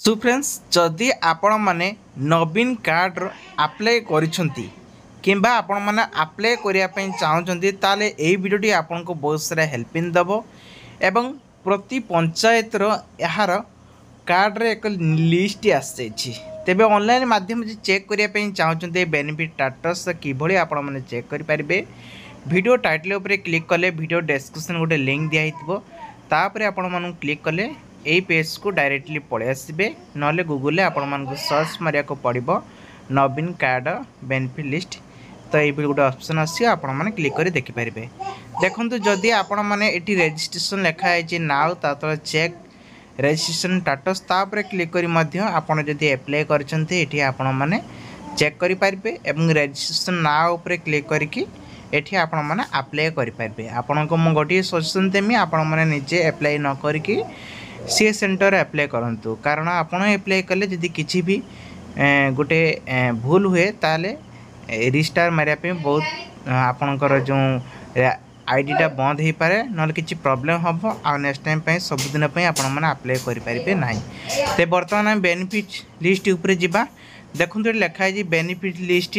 So friends जदि आपण माने नवीन कार्ड अप्लाई करिसेंती किंबा आपण माने अप्लाई करिया पई चाहउचंती ताले एही वीडियोटी आपन को बहुत सारा हेल्पिंग दबो एवं प्रति पंचायत रो यार कार्ड रे एक लिस्ट आसी तेबे ऑनलाइन माध्यम से चेक करिया पई चाहउचंती बेनिफिट स्टेटस किभली आपण माने चेक करि परिबे। वीडियो टाइटल ऊपर क्लिक कले वीडियो डिस्क्रिप्शन गोटे लिंक दिया हितबो तापर आपण मानु क्लिक कले यही पेज को डायरेक्टली पलि आसबे नले गूगल आपण सर्च मारिया को पड़ो नवीन कार्ड बेनिफिट लिस्ट तो ये गोटे ऑप्शन आसी आपण मैंने क्लिक कर देखिपारे। देखो जदि आपण मैंने ये रजिस्ट्रेशन लिखाई नाउ तले चेक रजिस्ट्रेशन स्टेटस तापर क्लिक कर आपड़ जदि अप्लाई करते आपण मैंने चेक करेंगे और रजिस्ट्रेशन नाउ उपर क्लिक करके एठी आपण मैंने अप्लाई करेंगे। आपण को मुझे गोटे सजेसन देमी आपण मैंने निजे अप्लाई न करके सी सेंटर अप्लाई करूँ कारण आपड़ अप्लाई कले जदि किसी भी गोटे भूल हुए ताले रिस्टार मारे बहुत आपणकर जो आईडीटा बंद हो पारे ना कि प्रॉब्लम हम आ नेक्स्ट टाइम सबुदिन आपण मैंने अप्लाई करेंगे ना। तो बर्तमान बेनिफिट लिस्ट ऊपर जावा देखो ये लिखाई बेनिफिट लिस्ट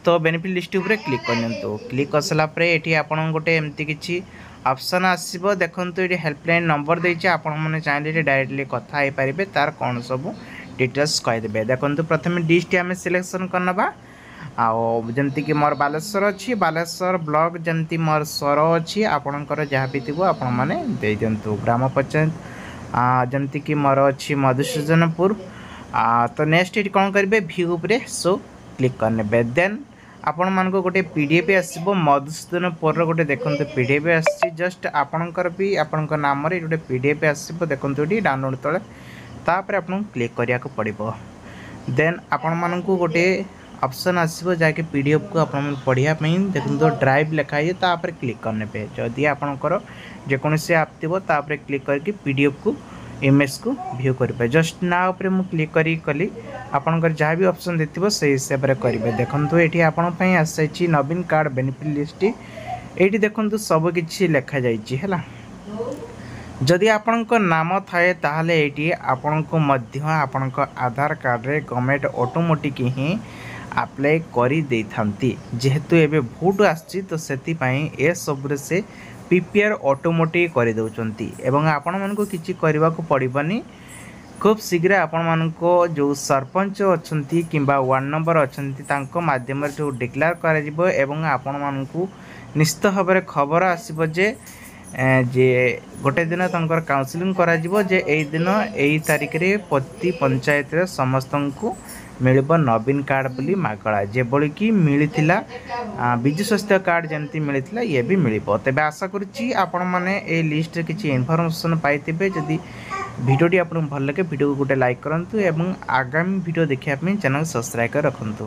तो बेनिफिट लिस्ट ऊपर क्लिक कर क्लिक कर सारापर ये आपन गोटे एमती किसी ऑप्शन आसो देखो ये हेल्पलाइन नंबर देती आपण मैंने चाहिए डायरेक्टली कथा हो पारे तार कौन सब डिटेल्स कहीदेवे। देखो प्रथम डिस्ट्रिक्ट आम सिलेक्शन करनवा आमती कि मोर बालेश्वर अच्छी बालेश्वर ब्लॉक जमती मोर स्वर अच्छी आपणकर जहाँ भी थी आपण मैंने दे दिंतु ग्राम पंचायत जमती कि मोर अच्छी मधुसूदनपुर तो नेक्स्ट ये कौन करेंगे व्यू उपरे सो क्लिक करने देन आपण मान को गोटे पीडीएफ आसो मधुसूदनपुर गोटे देखो पीडीएफ आसी जस्ट आपणकर भी आपण नाम गोटे पीडीएफ आसो देखो ये डाउनलोड तले तापर आपन क्लिक करिया को पड़िबो। देन आपण मान को गोटे ऑप्शन आसो जहाँकि पीडीएफ को अपन पढ़िया देखो तो ड्राइव लिखाई तापर क्लिक करने पे जदि आपणकर जेकोसी आप थी तापर क्लिक करके पीडीएफ को इमेज को व्यू करेंगे। जस्ट ना उपरे मु क्लिक करी आपणकर जहाँ भी ऑप्शन देथिबो से हिसाब से करेंगे। देखो ये आपण आसाई नवीन कार्ड बेनिफिट लिस्ट ये देखो सब किसी लिखा जाइए जदि आपण नाम थाए ताहले एटी आपण को मध्य आपण आधार कार्ड रे गवर्नमेंट ऑटोमेटिक ही अप्लाई करी दे थांती जेहेतु एबे भोट आछि तो सेति पई ए सब से पीपीआर ऑटोमेटिक कर दउचंती एवं आपण मन को किछि करबा को पड़िबनी खूब शीघ्र आपण मन को जो सरपंच अछंती किंबा वार्ड नंबर अछंती तांको माध्यम जो डिक्लेयर करा जिवो एवं आपण मन को निश्चित भाव खबर आसीबो जे जे गोटे दिन तंकर काउंसलिंग करा जिवो जे एई दिन एई तारिख रे प्रति पंचायत रे समस्त को मिलबो नवीन कार्ड बोली मागड़ा जेबोली कि मिलथिला विजु स्वास्थ्य कार्ड जमती मिलथिला ये भी मिलिबो। तबे आशा करूची आपण माने ए लिस्ट रे किछि इन्फॉर्मेशन पाइतिबे जदि वीडियोटी आपन भल लगे वीडियो को गोटे लाइक करंतु एवं आगामी वीडियो देखिया पे चैनल सब्सक्राइब कर रखंतु।